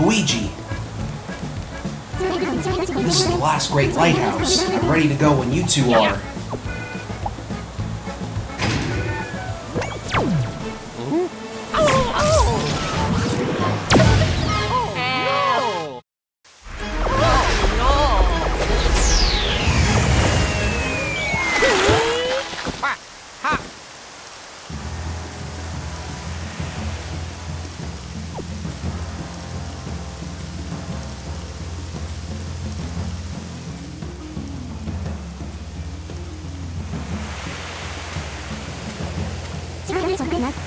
Luigi. This is the last great lighthouse. I'm ready to go when you two are.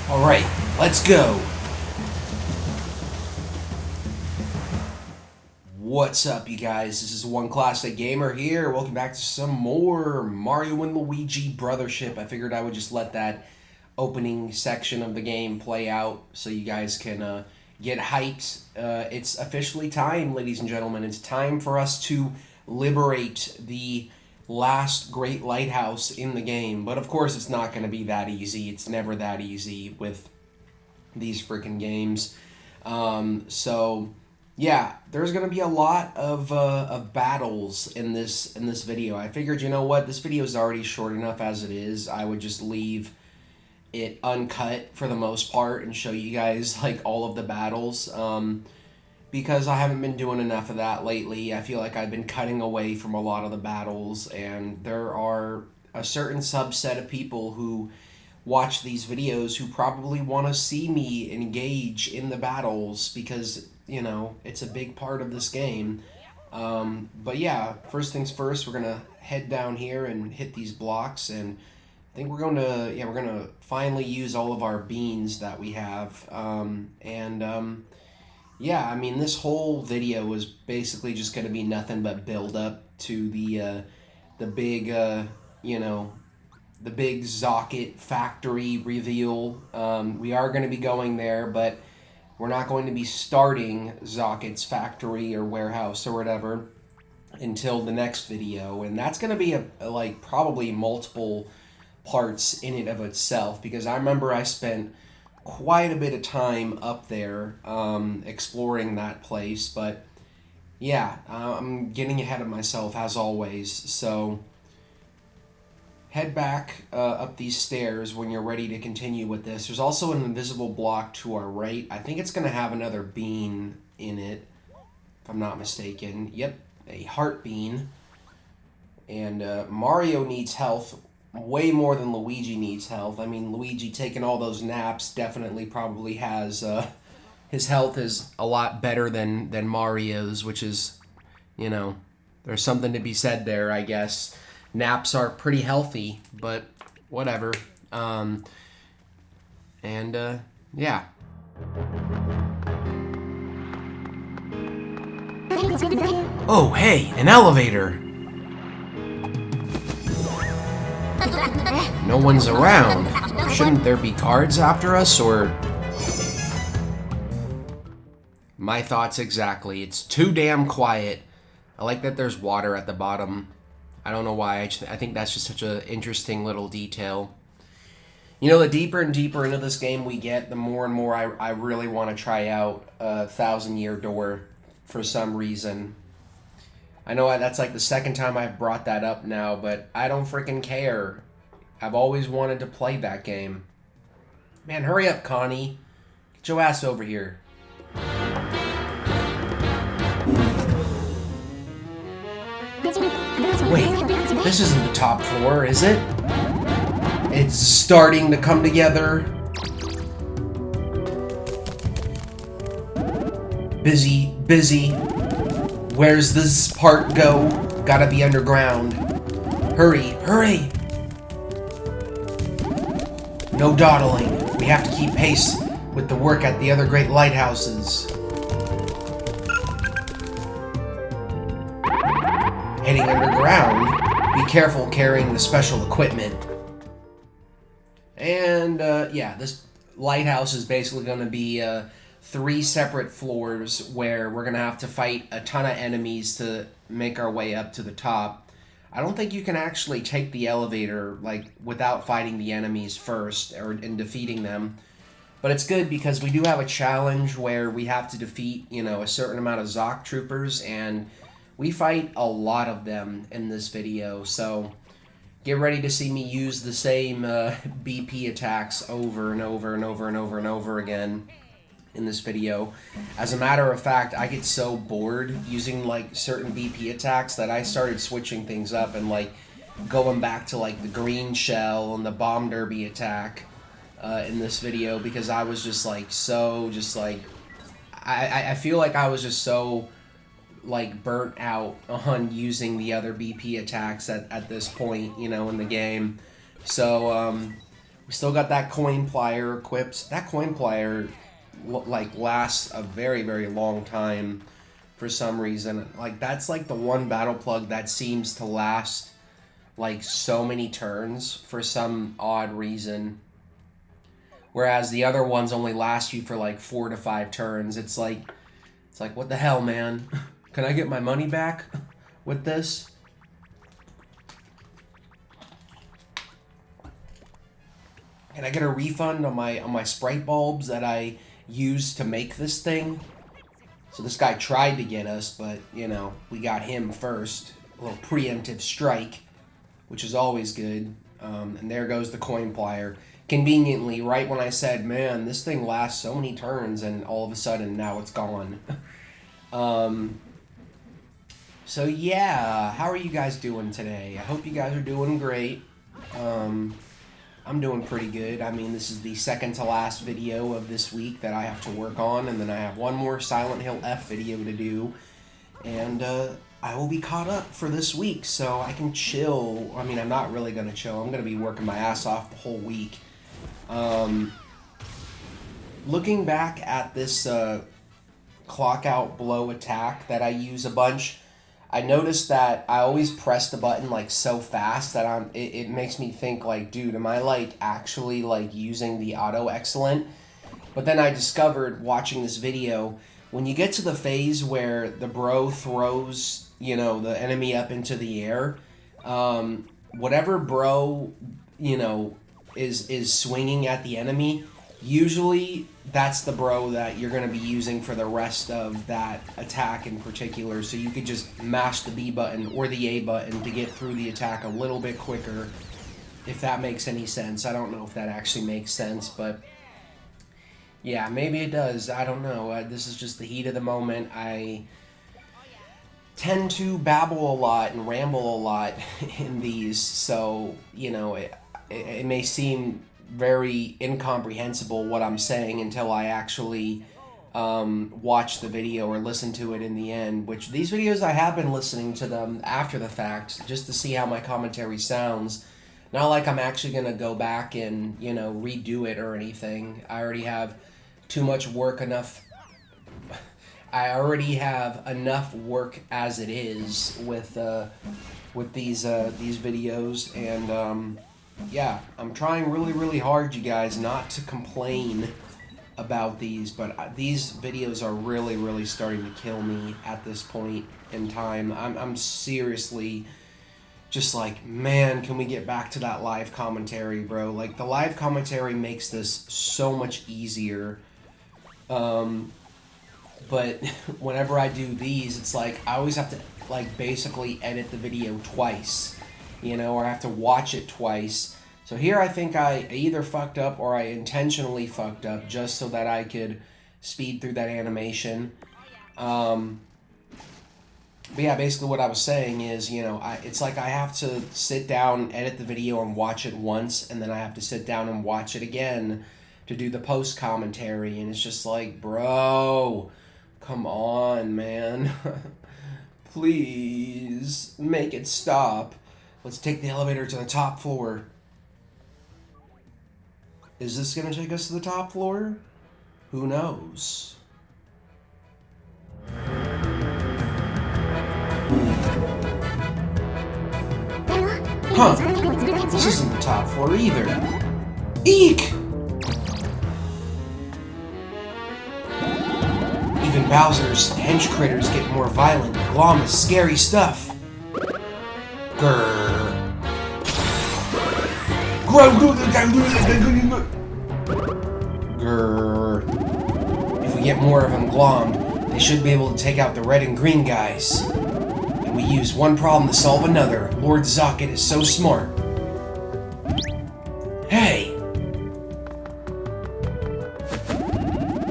Alright, let's go! What's up, you guys? This is One Classic Gamer here. Welcome back to some more Mario and Luigi Brothership. I figured I would just let that opening section of the game play out so you guys can get hyped. It's officially time, ladies and gentlemen. It's time for us to liberate the last great lighthouse in the game. But of course it's not going to be that easy. It's never that easy with these freaking games. So yeah, there's going to be a lot of battles in this video. I figured, you know what, this video is already short enough as it is. I would just leave it uncut for the most part and show you guys like all of the battles. Because I haven't been doing enough of that lately. I feel like I've been cutting away from a lot of the battles, and there are a certain subset of people who watch these videos who probably want to see me engage in the battles because, you know, it's a big part of this game. But yeah, first things first, we're going to head down here and hit these blocks, and I think we're going to finally use all of our beans that we have. Yeah, I mean, this whole video is basically just going to be nothing but build up to the big, you know, the big Zocket factory reveal. We are going to be going there, but we're not going to be starting Zocket's factory or warehouse or whatever until the next video, and that's going to be like probably multiple parts in and of itself, because I remember I spent quite a bit of time up there exploring that place. But yeah, I'm getting ahead of myself as always, so head back up these stairs when you're ready to continue with this. There's also an invisible block to our right. I think it's going to have another bean in it, if I'm not mistaken. Yep, a heart bean. And Mario needs health way more than Luigi needs health. I mean, Luigi taking all those naps definitely probably has, his health is a lot better than Mario's, which is, you know, there's something to be said there, I guess. Naps are pretty healthy, but whatever. Yeah. Oh, hey, an elevator! No one's around. Shouldn't there be guards after us, or... My thoughts exactly. It's too damn quiet. I like that there's water at the bottom. I don't know why. I think that's just such an interesting little detail. You know, the deeper and deeper into this game we get, the more and more I really want to try out Thousand Year Door for some reason. I know that's like the second time I've brought that up now, but I don't freaking care. I've always wanted to play that game. Man, hurry up, Connie. Get your ass over here. Wait, this isn't the top floor, is it? It's starting to come together. Busy, busy. Where's this part go? Gotta be underground. Hurry, hurry! No dawdling. We have to keep pace with the work at the other great lighthouses. Heading underground, be careful carrying the special equipment. And, yeah, this lighthouse is basically going to be 3 separate floors where we're going to have to fight a ton of enemies to make our way up to the top. I don't think you can actually take the elevator, like, without fighting the enemies first and defeating them. But it's good because we do have a challenge where we have to defeat, you know, a certain amount of Zoc troopers, and we fight a lot of them in this video. So get ready to see me use the same BP attacks over and over and over and over and over again in this video. As a matter of fact, I get so bored using like certain BP attacks that I started switching things up and like going back to like the green shell and the bomb derby attack in this video, because I was just like I feel like I was just so like burnt out on using the other BP attacks at this point, you know, in the game. So we still got that coin plier equipped. That coin plier like lasts a very, very long time for some reason. Like that's like the one battle plug that seems to last like so many turns for some odd reason, whereas the other ones only last you for like 4 to 5 turns. It's like what the hell, man? Can I get my money back with this? Can I get a refund on my Sprite bulbs that I used to make this thing? So this guy tried to get us, but you know, we got him first. A little preemptive strike, which is always good. And there goes the coin plier. Conveniently, right when I said, man, this thing lasts so many turns, and all of a sudden now it's gone. So yeah, how are you guys doing today? I hope you guys are doing great. I'm doing pretty good. I mean, this is the second to last video of this week that I have to work on, and then I have one more Silent Hill F video to do, and I will be caught up for this week, so I can chill. I mean, I'm not really going to chill. I'm going to be working my ass off the whole week. Looking back at this clock out blow attack that I use a bunch, I noticed that I always press the button like so fast that it makes me think like, dude, am I like actually like using the auto excellent? But then I discovered watching this video, when you get to the phase where the bro throws, you know, the enemy up into the air, whatever bro, you know, is swinging at the enemy, usually that's the bro that you're going to be using for the rest of that attack in particular. So you could just mash the B button or the A button to get through the attack a little bit quicker, if that makes any sense. I don't know if that actually makes sense, but yeah, maybe it does. I don't know. This is just the heat of the moment. I tend to babble a lot and ramble a lot in these, so, you know, it may seem very incomprehensible what I'm saying until I actually watch the video or listen to it in the end, which these videos I have been listening to them after the fact just to see how my commentary sounds. Not like I'm actually going to go back and, you know, redo it or anything. I already have too much work enough. I already have enough work as it is with these videos, and yeah, I'm trying really, really hard, you guys, not to complain about these, but these videos are really, really starting to kill me at this point in time. I'm seriously just like, man, can we get back to that live commentary, bro? Like, the live commentary makes this so much easier. But whenever I do these, it's like I always have to like basically edit the video twice, you know, or I have to watch it twice. So here I think I either fucked up or I intentionally fucked up just so that I could speed through that animation. But yeah, basically what I was saying is, you know, it's like I have to sit down, edit the video, and watch it once, and then I have to sit down and watch it again to do the post commentary, and it's just like, bro, come on, man. Please make it stop. Let's take the elevator to the top floor. Is this gonna take us to the top floor? Who knows? Huh, this isn't the top floor either. Eek! Even Bowser's hench critters get more violent. Glom is scary stuff. Grrr. Grrr. we get more of them glommed, they should be able to take out the red and green guys. And we use one problem to solve another. Lord Zocket is so smart. Hey!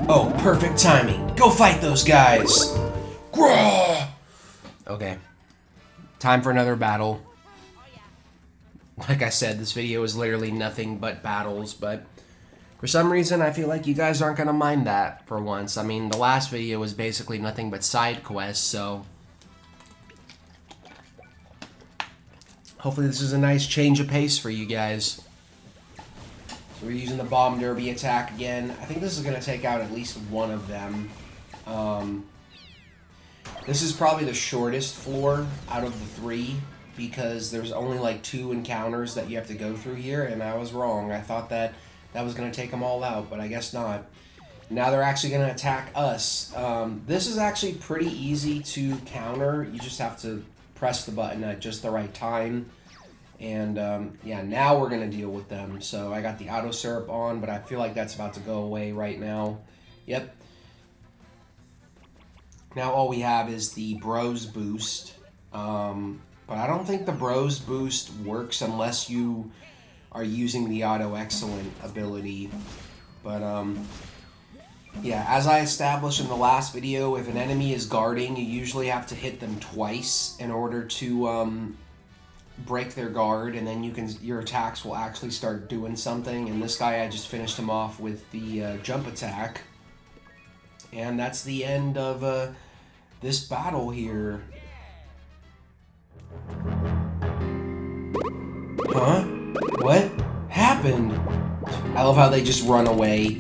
Oh, perfect timing. Go fight those guys! Grrr! Okay. Time for another battle. Like I said, this video is literally nothing but battles, but for some reason I feel like you guys aren't gonna mind that for once. I mean, the last video was basically nothing but side quests, so hopefully this is a nice change of pace for you guys. So we're using the Bomb Derby attack again. I think this is gonna take out at least one of them. This is probably the shortest floor out of the 3 because there's only like 2 encounters that you have to go through here, and I was wrong. I thought that was going to take them all out, but I guess not. Now they're actually going to attack us. This is actually pretty easy to counter. You just have to press the button at just the right time. And yeah, now we're going to deal with them. So I got the auto syrup on, but I feel like that's about to go away right now. Yep. Now all we have is the Bros boost. But I don't think the Bros boost works unless you are using the Auto Excellent ability. But yeah, as I established in the last video, if an enemy is guarding, you usually have to hit them twice in order to break their guard, and then your attacks will actually start doing something. And this guy, I just finished him off with the jump attack. And that's the end of this battle here. Huh? What happened? I love how they just run away.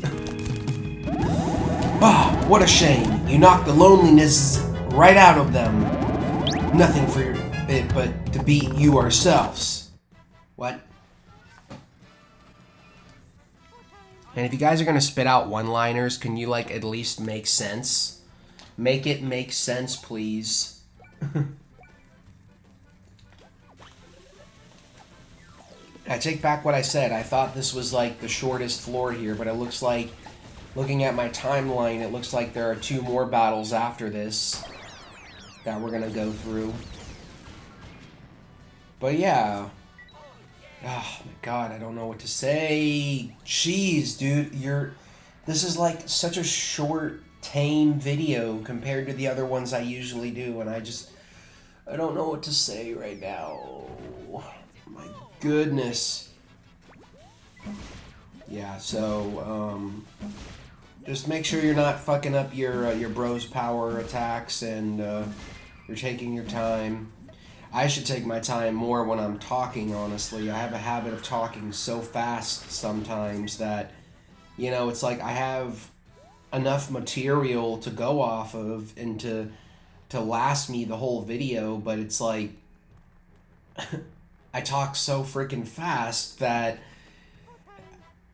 Ah, what a shame. You knocked the loneliness right out of them. Nothing for it but to beat you ourselves. What? And if you guys are gonna spit out one-liners, can you like at least make sense? Make it make sense, please. I take back what I said. I thought this was like the shortest floor here, but it looks like, looking at my timeline, it looks like there are 2 more battles after this that we're gonna go through. But yeah. Oh my god, I don't know what to say. Jeez, dude, this is like such a short, tame video compared to the other ones I usually do, and I don't know what to say right now. My goodness. Yeah, so just make sure you're not fucking up your bros power attacks, and you're taking your time. I should take my time more when I'm talking, honestly. I have a habit of talking so fast sometimes that, you know, it's like I have enough material to go off of and to last me the whole video, but it's like I talk so freaking fast that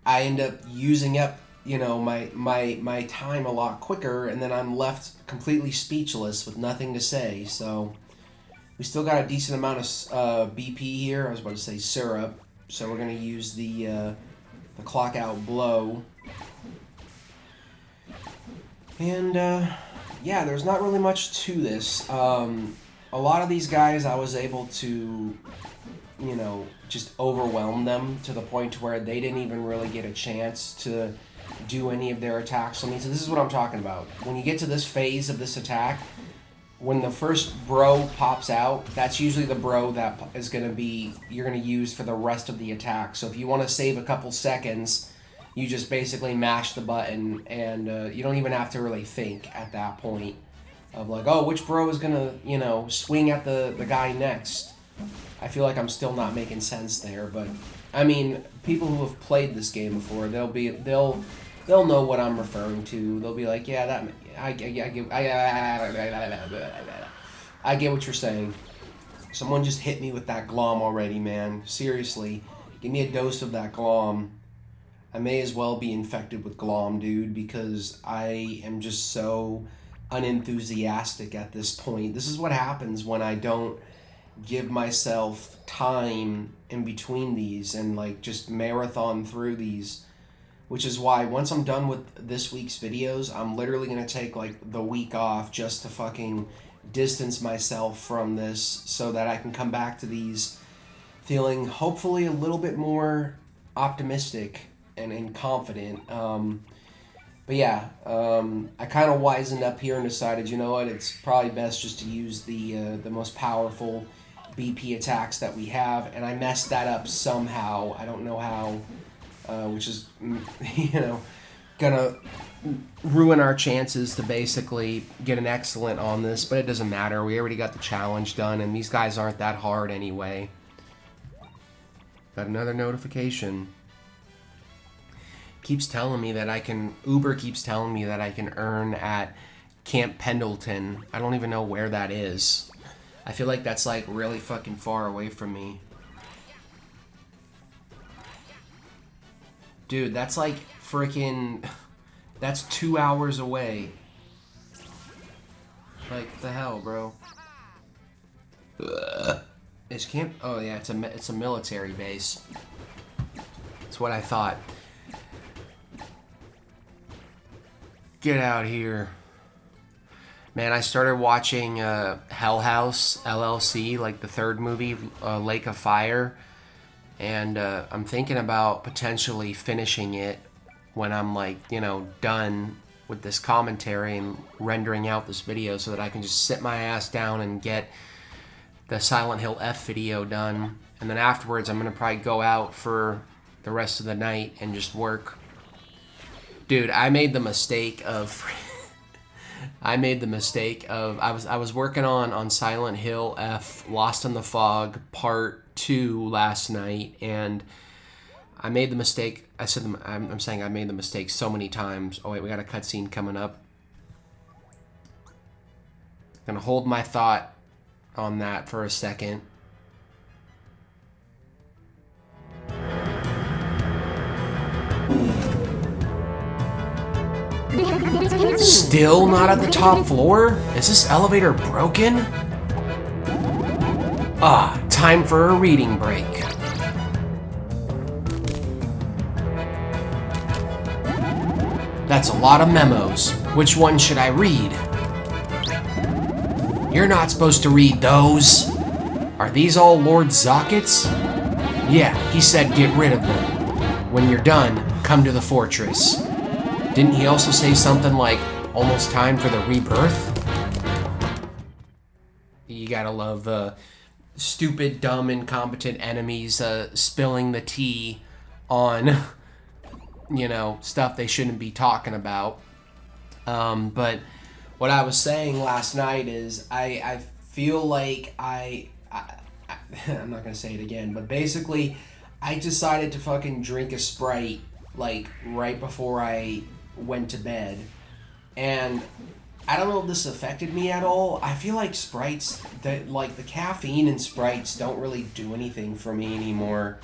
I end up using up, you know, my time a lot quicker, and then I'm left completely speechless with nothing to say. So we still got a decent amount of BP here. I was about to say syrup. So we're gonna use the clock out blow. And yeah, there's not really much to this. A lot of these guys I was able to, you know, just overwhelm them to the point where they didn't even really get a chance to do any of their attacks on me. So this is what I'm talking about. When you get to this phase of this attack, when the first bro pops out, that's usually the bro that is going to be, you're going to use for the rest of the attack. So if you want to save a couple seconds, you just basically mash the button, and you don't even have to really think at that point of like, oh, which bro is going to, you know, swing at the guy next. I feel like I'm still not making sense there, but I mean, people who have played this game before, they'll know what I'm referring to. They'll be like, yeah, that I get what you're saying. Someone just hit me with that glom already, man. Seriously, give me a dose of that glom. I may as well be infected with glom, dude, because I am just so unenthusiastic at this point. This is what happens when I don't give myself time in between these and like just marathon through these. which is why once I'm done with this week's videos, I'm literally going to take like the week off just to fucking distance myself from this so that I can come back to these feeling hopefully a little bit more optimistic and confident. But yeah, I kind of wisened up here and decided, you know what, it's probably best just to use the most powerful BP attacks that we have, and I messed that up somehow. I don't know how, which is, you know, gonna ruin our chances to basically get an excellent on this, but it doesn't matter. We already got the challenge done, and these guys aren't that hard anyway. Got another notification. Keeps telling me that I can, Uber keeps telling me that I can earn at Camp Pendleton. I don't even know where that is. I feel like that's like really fucking far away from me. Dude, that's like freaking, that's 2 hours away. Like, the hell, bro? Is camp, oh yeah, it's a military base. That's what I thought. Get out here. Man, I started watching Hell House, LLC, like the third movie, Lake of Fire. And I'm thinking about potentially finishing it when I'm like, you know, done with this commentary and rendering out this video so that I can just sit my ass down and get the Silent Hill F video done. And then afterwards, I'm going to probably go out for the rest of the night and just work. Dude, I made the mistake of... I was working on Silent Hill F Lost in the Fog Part 2 last night, and I made the mistake. I'm saying I made the mistake so many times. Oh wait, we got a cutscene coming up. Gonna hold my thought on that for a second. Still not at the top floor? Is this elevator broken? Ah, time for a reading break. That's a lot of memos. Which one should I read? You're not supposed to read those. Are these all Lord Zockets? Yeah, he said get rid of them. When you're done, come to the fortress. Didn't he also say something like, almost time for the rebirth? You gotta love stupid, dumb, incompetent enemies spilling the tea on, you know, stuff they shouldn't be talking about. But what I was saying last night is I feel like I'm not gonna say it again, but basically I decided to fucking drink a Sprite like right before I went to bed, and I don't know if this affected me at all. I feel like Sprites, that like the caffeine in Sprites don't really do anything for me anymore,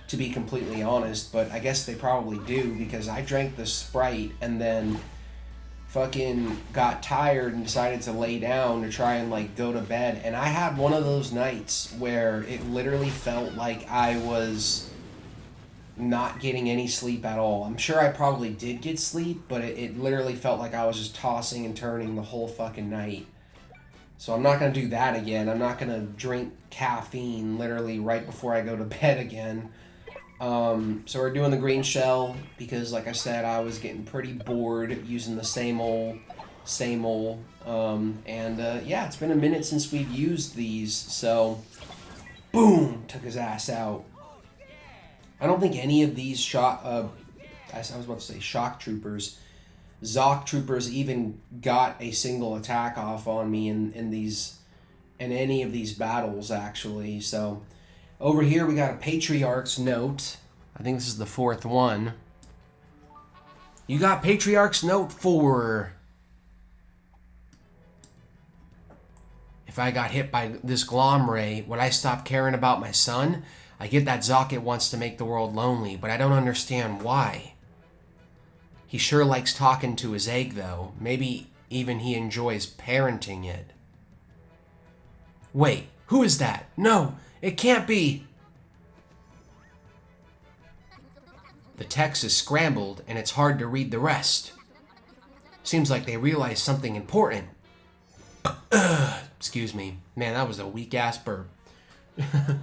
to be completely honest, but I guess they probably do, because I drank the Sprite and then fucking got tired and decided to lay down to try and like go to bed, and I had one of those nights where it literally felt like I was not getting any sleep at all. I'm sure I probably did get sleep, but it literally felt like I was just tossing and turning the whole fucking night. So I'm not going to do that again. I'm not going to drink caffeine literally right before I go to bed again. So we're doing the green shell because, like I said, I was getting pretty bored using the same old. Yeah, it's been a minute since we've used these, so boom, took his ass out. I don't think any of these shock troopers, Zoc troopers even got a single attack off on me in any of these battles, actually. So over here we got a Patriarch's note. I think this is the fourth one. You got Patriarch's note 4. If I got hit by this Glomray, would I stop caring about my son? I get that Zocket wants to make the world lonely, but I don't understand why. He sure likes talking to his egg, though. Maybe even he enjoys parenting it. Wait, who is that? No, it can't be! The text is scrambled and it's hard to read the rest. Seems like they realized something important. Excuse me. Man, that was a weak-ass burp. So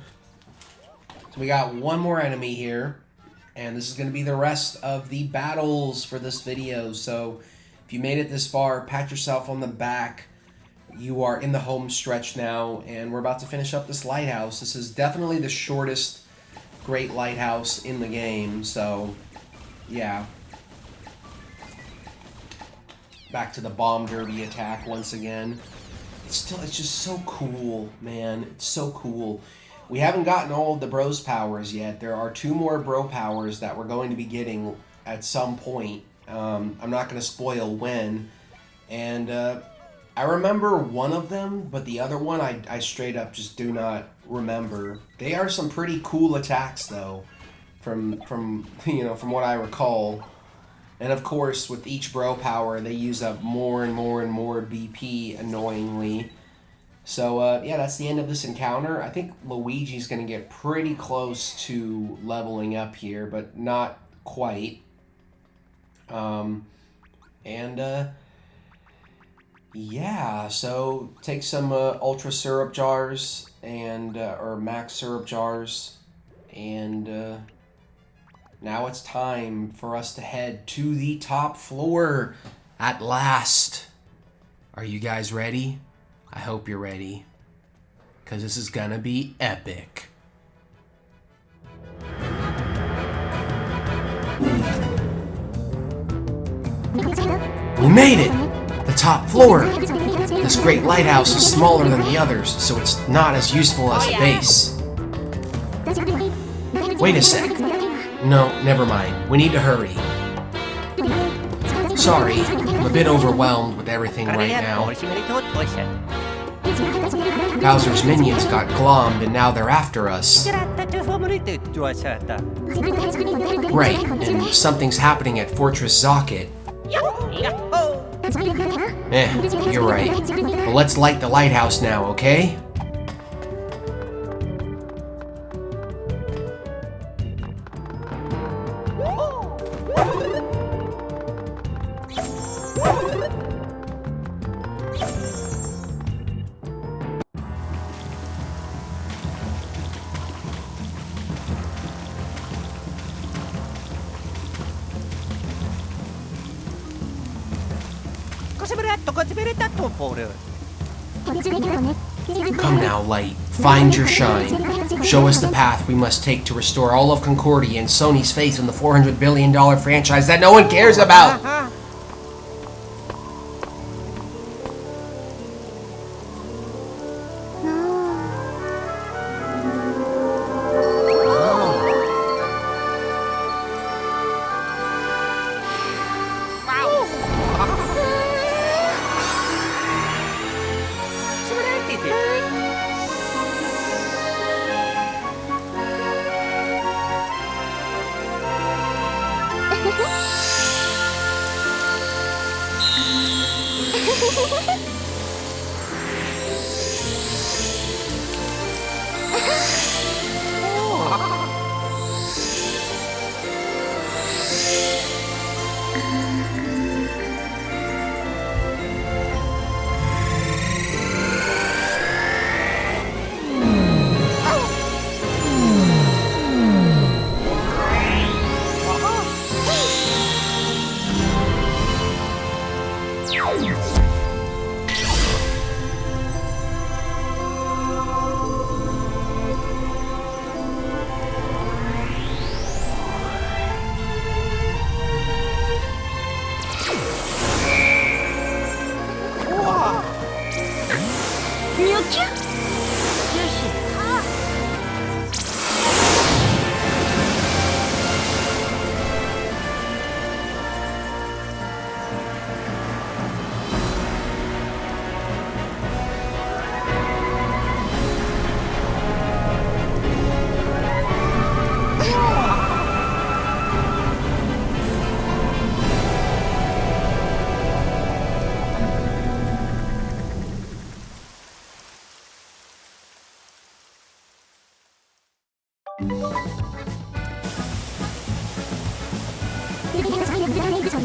we got one more enemy here. And this is going to be the rest of the battles for this video. So if you made it this far, pat yourself on the back. You are in the home stretch now, and we're about to finish up this lighthouse. This is definitely the shortest great lighthouse in the game, so yeah. Back to the bomb derby attack once again. It's just so cool, man. It's so cool. We haven't gotten all of the bros powers yet. There are 2 more bro powers that we're going to be getting at some point. I'm not going to spoil when. And I remember one of them, but the other one I straight up just do not remember. They are some pretty cool attacks though, from what I recall. And of course, with each bro power, they use up more and more and more BP annoyingly. So yeah, that's the end of this encounter. I think Luigi's going to get pretty close to leveling up here, but not quite. Yeah, so take some ultra syrup jars and or max syrup jars, and now it's time for us to head to the top floor at last. Are you guys ready? I hope you're ready, because this is gonna be epic. We made it! The top floor! This great lighthouse is smaller than the others, so it's not as useful as the base. Wait a sec. No, never mind. We need to hurry. Sorry, I'm a bit overwhelmed with everything right now. Bowser's minions got glommed and now they're after us. Right, and something's happening at Fortress Zocket. You're right. Well, let's light the lighthouse now, okay? Come now, Light. Find your shine. Show us the path we must take to restore all of Concordia and Sony's faith in the $400 billion franchise that no one cares about!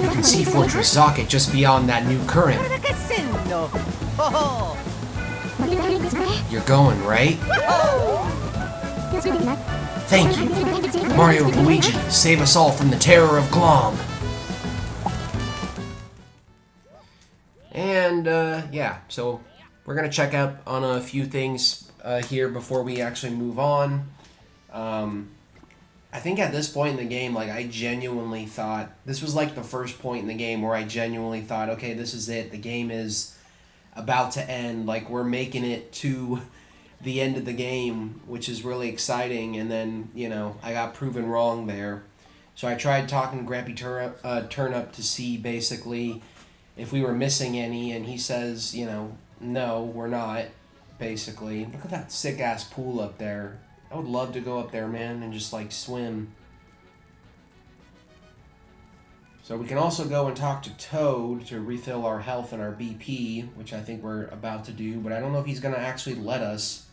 You can see Fortress Zocket just beyond that new current. You're going, right? Thank you. Mario and Luigi, save us all from the terror of Glom. And, yeah, so we're going to check out on a few things here before we actually move on. I think at this point in the game, like, I genuinely thought, this was like the first point in the game where I genuinely thought, okay, this is it. The game is about to end. Like, we're making it to the end of the game, which is really exciting. And then, you know, I got proven wrong there. So I tried talking to Grampy Turnip to see basically if we were missing any, and he says, you know, no, we're not, basically. Look at that sick-ass pool up there. I would love to go up there, man, and just, like, swim. So we can also go and talk to Toad to refill our health and our BP, which I think we're about to do, but I don't know if he's going to actually let us.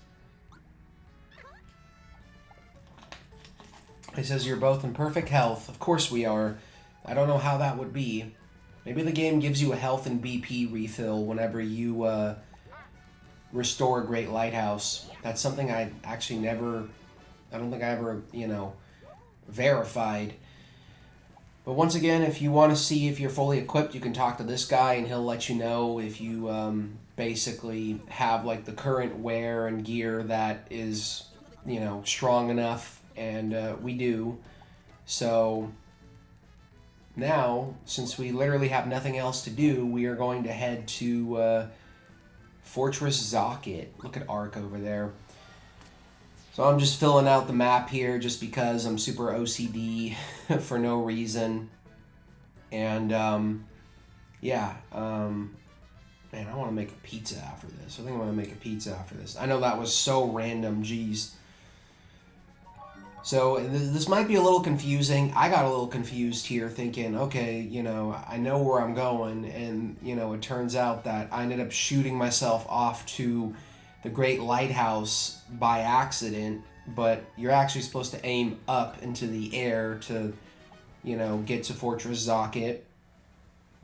He says, you're both in perfect health. Of course we are. I don't know how that would be. Maybe the game gives you a health and BP refill whenever you restore a Great Lighthouse. That's something I actually never, I don't think I ever, you know, verified. But once again, if you want to see if you're fully equipped, you can talk to this guy and he'll let you know if you basically have like the current wear and gear that is, you know, strong enough, and we do. So now, since we literally have nothing else to do, we are going to head to Fortress Zocket. Look at Ark over there. So I'm just filling out the map here just because I'm super OCD for no reason. And, yeah, man, I want to make a pizza after this. I think I'm going to make a pizza after this. I know that was so random, geez. So this might be a little confusing. I got a little confused here thinking, okay, you know, I know where I'm going. And, you know, it turns out that I ended up shooting myself off to the Great Lighthouse by accident. But you're actually supposed to aim up into the air to, you know, get to Fortress Zocket.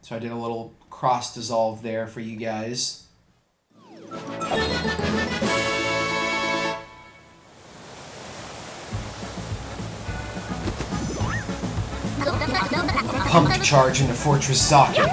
So I did a little cross dissolve there for you guys. Pumped charge into Fortress Zocket.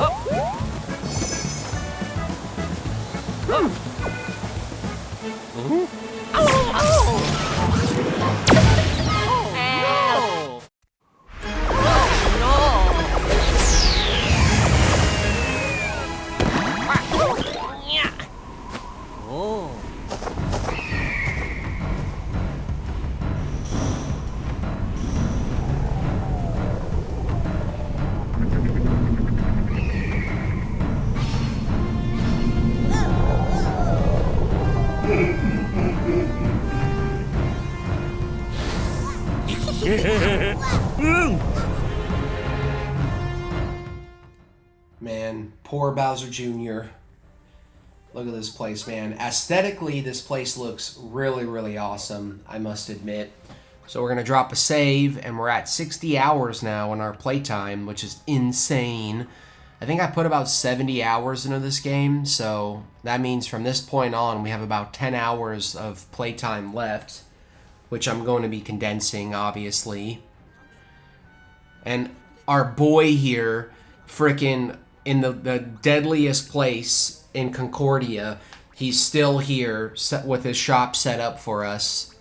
Man, poor Bowser Jr. Look at this place, man. Aesthetically, this place looks really, really awesome, I must admit. So we're going to drop a save, and we're at 60 hours now in our playtime, which is insane. I think I put about 70 hours into this game, so that means from this point on, we have about 10 hours of playtime left, which I'm going to be condensing, obviously. And our boy here, frickin' in the deadliest place in Concordia, he's still here with his shop set up for us.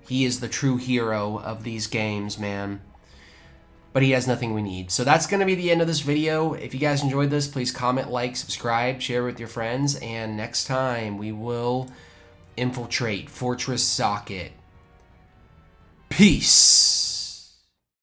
He is the true hero of these games, man. But he has nothing we need. So that's going to be the end of this video. If you guys enjoyed this, please comment, like, subscribe, share with your friends. And next time, we will infiltrate Fortress Zocket. Peace.